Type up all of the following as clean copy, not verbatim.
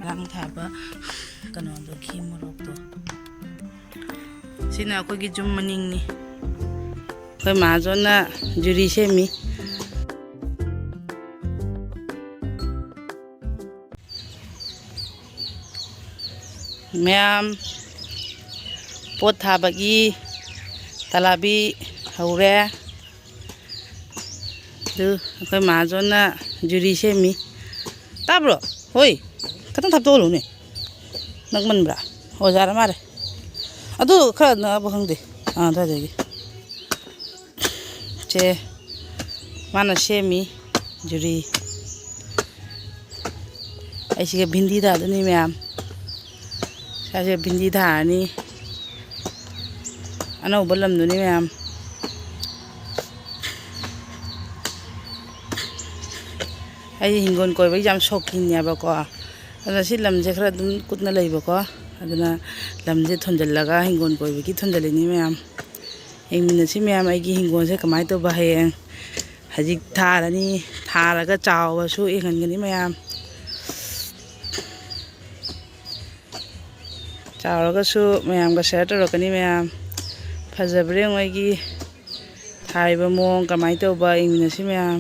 ꯉꯔꯥꯡ ꯊꯥꯕ ꯀꯩꯅꯣꯗꯣ ꯈꯤ ꯃꯣꯔꯣꯛꯇꯣ ꯁꯤꯅ ꯑꯩꯈꯣꯏꯒꯤ ꯖꯨꯝ ꯃꯅꯤꯡꯅꯤ ꯑꯩꯈꯣꯏ ꯃꯥꯖꯣꯟꯅ ꯖꯨꯔꯤ ꯁꯦꯝꯃꯤ ꯃꯌꯥꯝ ꯄꯣꯠ ꯊꯥꯕꯒꯤ ꯇꯂꯥꯕꯤ ꯍꯧꯔꯦ ꯑꯗꯨ ꯑꯩꯈꯣꯏ ꯃꯥꯖꯣꯟꯅ ꯖꯨꯔꯤ ꯁꯦꯝꯃꯤ ꯇꯥꯕ꯭ꯔꯣ ꯍꯣꯏ ꯈꯤꯇꯪ ꯊꯥꯞꯇꯣꯛꯍꯜꯂꯨꯅꯦ ꯅꯛꯃꯟꯕ꯭ꯔꯥ ꯑꯣꯖꯥꯔ ꯃꯥꯜꯂꯦ ꯑꯗꯨ ꯈꯔ ꯅꯛꯑꯕ ꯈꯪꯗꯦ ꯑꯗꯨꯋꯥꯏꯗꯒꯤ ꯁꯦ ꯃꯥꯅ ꯁꯦꯝꯃꯤ ꯖꯨꯔꯤ ꯑꯩꯁꯤꯒ ꯚꯤꯟꯗꯤ ꯊꯥꯗꯣꯏꯅꯤ ꯃꯌꯥꯝ ꯁꯥꯁꯦ ꯚꯤꯟꯗꯤ ꯊꯥꯔꯅꯤ ꯑꯅꯧꯕ ꯂꯝꯗꯨꯅꯤ ꯃꯌꯥꯝ ꯑꯩ ꯍꯤꯡꯒꯣꯜ ꯀꯣꯏꯕꯒꯤ ꯌꯥꯝ ꯁꯣꯛꯈꯤꯅꯦꯕꯀꯣ ꯑꯗꯨꯅ ꯁꯤ ꯂꯝꯁꯦ ꯈꯔ ꯑꯗꯨꯝ ꯀꯨꯠꯅ ꯂꯩꯕꯀꯣ ꯑꯗꯨꯅ ꯂꯝꯁꯦ ꯊꯣꯟꯖꯜꯂꯒ ꯍꯤꯡꯒꯣꯜ ꯀꯣꯏꯕꯒꯤ ꯊꯣꯟꯖꯜꯂꯤꯅꯤ ꯃꯌꯥꯝ ꯌꯦꯡꯃꯤꯟꯅꯁꯤ ꯃꯌꯥꯝ ꯑꯩꯒꯤ ꯍꯤꯡꯒꯣꯜꯁꯦ ꯀꯃꯥꯏꯅ ꯇꯧꯕ ꯍꯌꯦꯡ ꯍꯧꯖꯤꯛ ꯊꯥꯔꯅꯤ ꯊꯥꯔꯒ ꯆꯥꯎꯕꯁꯨ ꯌꯦꯡꯍꯟꯒꯅꯤ ꯃꯌꯥꯝ ꯆꯥꯎꯔꯒꯁꯨ ꯃꯌꯥꯝꯒ ꯁꯤꯌꯔ ꯇꯧꯔꯛꯀꯅꯤ ꯃꯌꯥꯝ ꯐꯖꯕ꯭ꯔꯥ ꯌꯦꯡꯉꯣ ꯑꯩꯒꯤ ꯊꯥꯔꯤꯕ ꯃꯑꯣꯡ ꯀꯃꯥꯏꯅ ꯇꯧꯕ ꯌꯦꯡꯃꯤꯟꯅꯁꯤ ꯃꯌꯥꯝ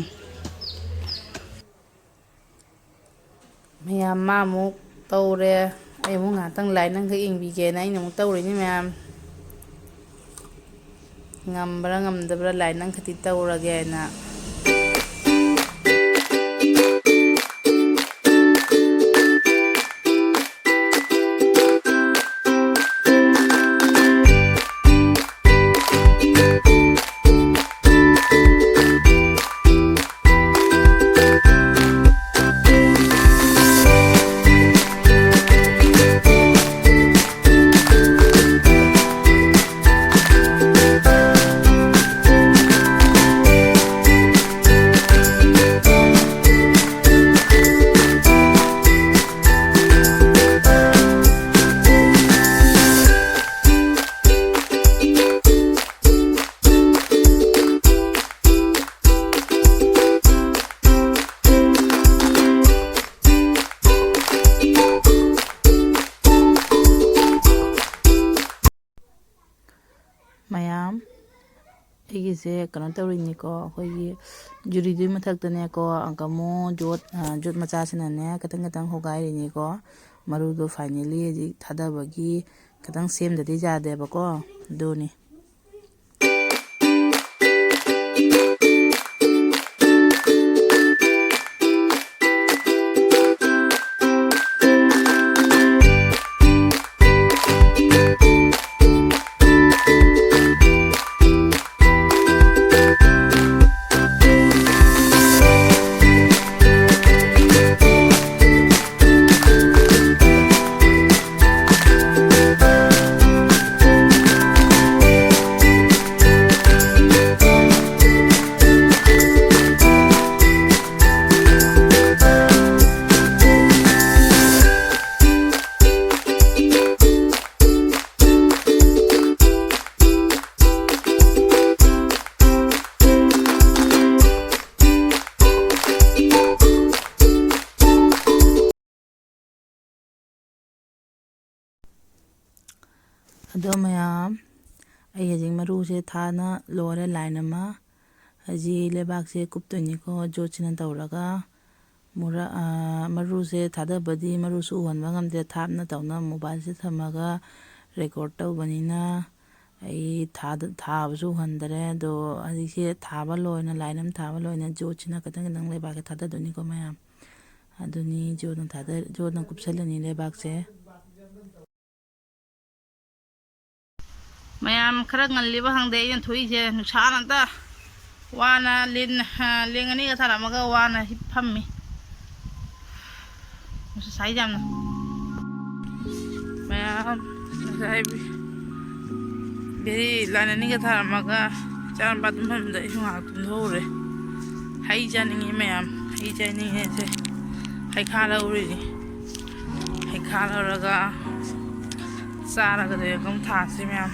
ꯃꯌꯥꯝ ꯃꯥ ꯑꯃꯨꯛ ꯇꯧꯔꯦ ꯑꯩ ꯑꯃꯨꯛ ꯉꯥꯏꯍꯥꯛꯇꯪ ꯂꯥꯏ ꯅꯪꯈꯛ ꯌꯦꯡꯕꯤꯒꯦꯅ ꯑꯩꯅ ꯑꯃꯨꯛ ꯇꯧꯔꯤꯅꯤ ꯃꯌꯥꯝ ꯉꯝꯕ꯭ꯔꯥ ꯉꯝꯗꯕ꯭ꯔꯥ ꯂꯥꯏ ꯅꯪ ꯈꯛꯇꯤ ꯇꯧꯔꯒꯦꯅ ꯃꯌꯥꯝ ꯑꯩꯒꯤꯁꯦ ꯀꯩꯅꯣ ꯇꯧꯔꯤꯅꯤꯀꯣ ꯑꯩꯈꯣꯏꯒꯤ ꯖꯨꯔꯤꯗꯨꯒꯤ ꯃꯊꯛꯇꯅꯦꯀꯣ ꯒꯝꯃꯣ ꯖꯣꯠ ꯃꯆꯥꯁꯤꯅꯅꯦ ꯈꯤꯇꯪ ꯈꯤꯇꯪ ꯍꯣꯒꯥꯏꯔꯤꯅꯤꯀꯣ ꯃꯔꯨꯗꯣ ꯐꯥꯏꯅꯦꯜꯂꯤ ꯍꯧꯖꯤꯛ ꯊꯥꯗꯕꯒꯤ ꯈꯤꯇꯪ ꯁꯦꯝꯗꯗꯤ ꯌꯥꯗꯦꯕꯀꯣ ꯑꯗꯨꯅꯤ ꯑꯗꯣ ꯃꯌꯥꯝ ꯑꯩ ꯍꯧꯖꯤꯛ ꯃꯔꯨꯁꯦ ꯊꯥꯅ ꯂꯣꯏꯔꯦ ꯂꯥꯏꯟ ꯑꯃ ꯍꯧꯖꯤꯛ ꯂꯩꯕꯥꯛꯁꯦ ꯀꯨꯞꯇꯣꯏꯅꯤꯀꯣ ꯖꯣꯠꯁꯤꯅ ꯇꯧꯔꯒ ꯃꯔꯨꯁꯦ ꯊꯥꯗꯕꯗꯤ ꯃꯔꯨꯁꯨ ꯎꯍꯟꯕ ꯉꯝꯗꯦ ꯊꯥꯞꯅ ꯇꯧꯅ ꯃꯣꯕꯥꯏꯜꯁꯦ ꯊꯝꯃꯒ ꯔꯦꯀꯣꯔꯠ ꯇꯧꯕꯅꯤꯅ ꯑꯩ ꯊꯥꯕꯁꯨ ꯎꯍꯟꯗꯔꯦ ꯑꯗꯣ ꯍꯧꯖꯤꯛꯁꯦ ꯊꯥꯕ ꯂꯣꯏꯅ ꯂꯥꯏꯟ ꯑꯃ ꯊꯥꯕ ꯂꯣꯏꯅ ꯖꯣꯠꯁꯤꯅ ꯈꯤꯇꯪ ꯈꯤꯇꯪ ꯂꯩꯕꯥꯛꯁꯦ ꯊꯥꯗꯗꯣꯏꯅꯤꯀꯣ ꯃꯌꯥꯝ ꯑꯗꯨꯅꯤ ꯖꯣꯠꯅ ꯀꯨꯞꯁꯜꯂꯅꯤ ꯂꯩꯕꯥꯛꯁꯦ ꯃꯌꯥꯝ ꯈꯔ ꯉꯜꯂꯤꯕ ꯈꯪꯗꯦ ꯑꯩꯅ ꯊꯣꯛꯏꯁꯦ ꯅꯨꯡꯁꯥꯅ ꯑꯝꯇ ꯋꯥꯅ ꯂꯦꯡ ꯑꯅꯤꯒ ꯊꯥꯔꯝꯃꯒ ꯋꯥꯅ ꯐꯝꯃꯤ ꯅꯨꯡꯁꯥ ꯁꯥꯏ ꯌꯥꯝꯅ ꯃꯌꯥꯝ ꯉꯁꯥꯏ ꯕꯦꯔꯤ ꯂꯥꯏꯟ ꯑꯅꯤꯒ ꯊꯥꯔꯝꯃꯒ ꯏꯆꯥꯅꯨꯄꯥ ꯇꯨꯝꯐꯝꯗ ꯑꯩꯁꯨ ꯉꯥꯏꯍꯥꯛ ꯇꯨꯝꯊꯣꯛꯎꯔꯦ ꯍꯩ ꯆꯥꯅꯤꯡꯉꯤ ꯃꯌꯥꯝ ꯍꯩ ꯆꯥꯅꯤꯡꯉꯦꯁꯦ ꯍꯩꯈꯥ ꯂꯧꯔꯤꯅꯤ ꯍꯩꯈꯥ ꯂꯧꯔꯒ ꯆꯥꯔꯒꯗ ꯑꯗꯨꯝ ꯊꯥꯁꯤ ꯃꯌꯥꯝ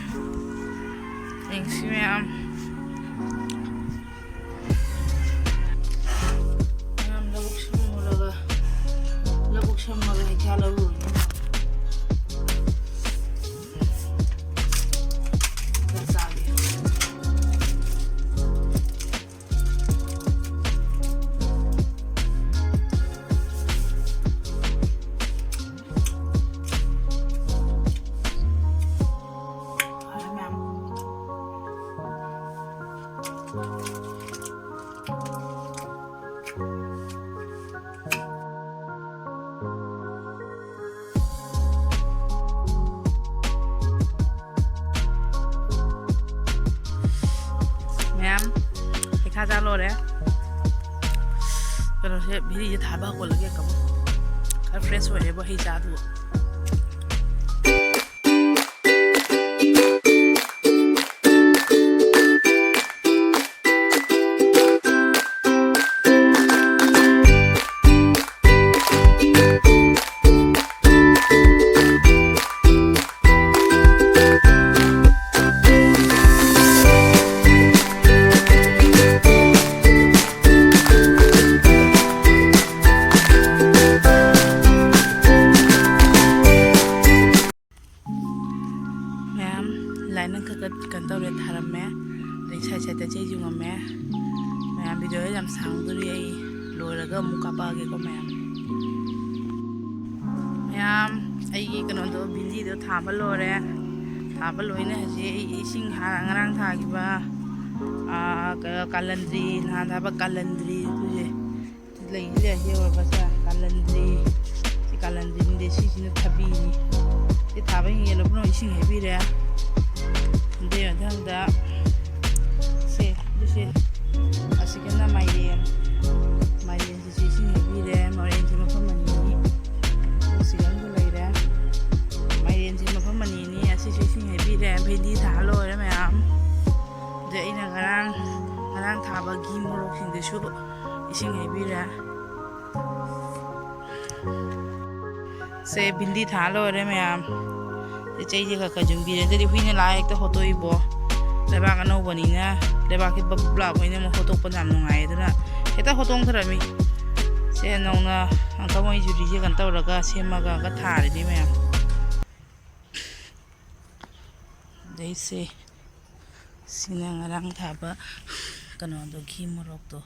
ꯌꯦꯡꯁꯤ ꯃꯌꯥꯝ ꯂꯧꯕꯨꯛ ꯁꯝꯃꯨꯔꯒ ꯂꯧꯕꯨꯛ ꯁꯝꯃꯒ ꯍꯩꯈꯥ ꯂꯧꯔꯨꯔꯦ मैम देखा जा लो रे करो से भी ये थाबा को लगे कब कर फ्रेश हो है वही जादू लाइन कन तौर थारमे साइड साइड चेजुमे मैम वीडियो यम सांगदुरी लोरगा मुकापागेको मैम मैम कनो भिंडी थाब लोरे थाब लोने हजे इसिंग ngarang थागिबा कालंद्री नहान थाब कालंद्री लेले हे ओरबसा कालंद्री सि कालंद्री नि देसिसिन थाबीनी सि थाब हिंगेलो ब्रो इसिंग हेबिरे दे अधंगदा से दुसे असिकना माइरेन से सिंग हेबिरे मरेन से मफम मनी सिगन को लेरे माइरेन से मफम मनी नि असि सिंग हेबिरे भिंडी थालो रे मैम दे इना ngarang थाबा गी मोरोक सिंग देसु इसिंग हेबिरे से भिंडी थालो रे मैम चैजे खा जुंबीरे जदि हुईने ला हेक्ता होतोइबो लेबाक अनौबनिना लेबाकि बब्ला होइने म होतोकपन याम नुंगाइ दना हेक्ता होतोंग थरमी से नौना अंकमोइ जुरीजे कन तौरगा सेमगा का थारिदि मैम दैसे सिना ngarang थाबा कनोदो घी मोरोक तो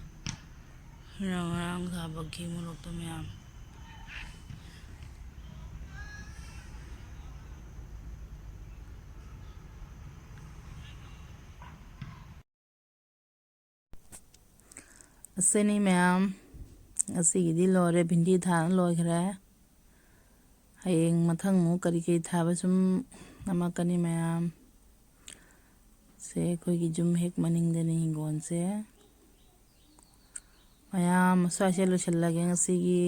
ngarang थाबा घी मोरोक तो मैम असनी मैम असीगी लोरे भिंडी थान लोखरे हयेंग मथंग मु करी करी थाबा सुम नमकनी मैम से कोई जुम हेक मनिंग देनी हिंगोन से मैम स्वासे लोचल लगे असीगी